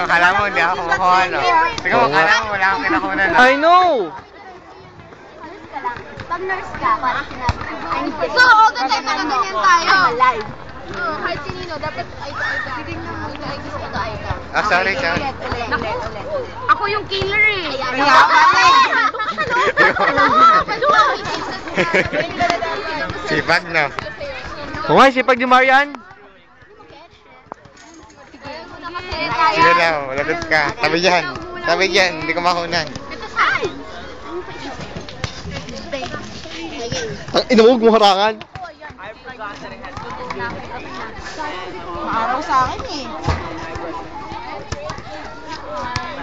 Kala mo, hindi ako kumukuha, no? Sige mo, kala mo, wala akong kinakunan, no? I know! Pag nurse ka, parang sinabi ko, so, all the time nakaganyan tayo. Alive. Oo, kahit sinino, dapat ay-ka. Titignan mo, ay-ka. Ah, sorry. Ako yung killer eh. Sipag, no? Oo nga, sipag ni Marian. Sige daw, lagot ka. Tabi dyan, hindi ko makunan. Ang inawag mo harangan. Maaraw sa akin eh.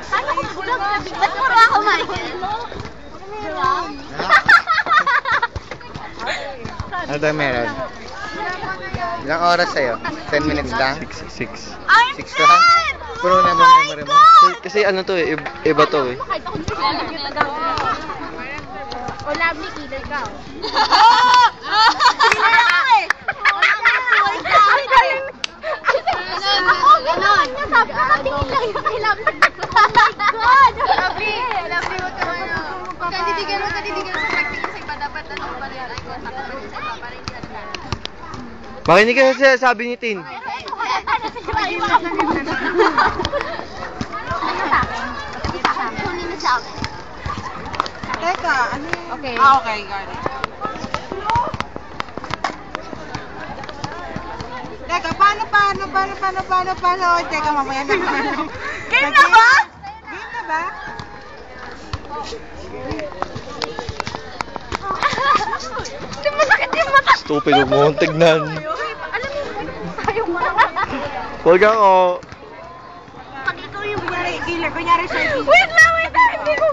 Paano ko bulag na bigla? Ba't mura ako, Michael? Ano daw meron? Ilang oras sa'yo? 10 minutes lang? 6. 6 lang? Puro na ba memory mo? Kasi ano to eh, iba to eh. Kahit ako nurse lang yung nagagawa. O lovely killer ka. Killer ako eh. Ako, gano'n. Sabi ko, natingin lang yung kay Lovely. Oh my God! Lovely, wag ka man. Kaditigan mo sa pagtingin sa iba. Dapat ano pa rin eye contact mo sa iba para hindi natin. Makinig ka sa sabi ni Tin. Teka, ano yun? Okay. Okay, got it. Teka, paano? Teka, mamaya na. Game na ba? Game na ba? Hindi masakit yung mata. Stupid, huwag mo akong tignan. Alam mo, tayo mo. Huwag ako. Pag ikaw yung Kunyari siya. Wait lang, hindi ko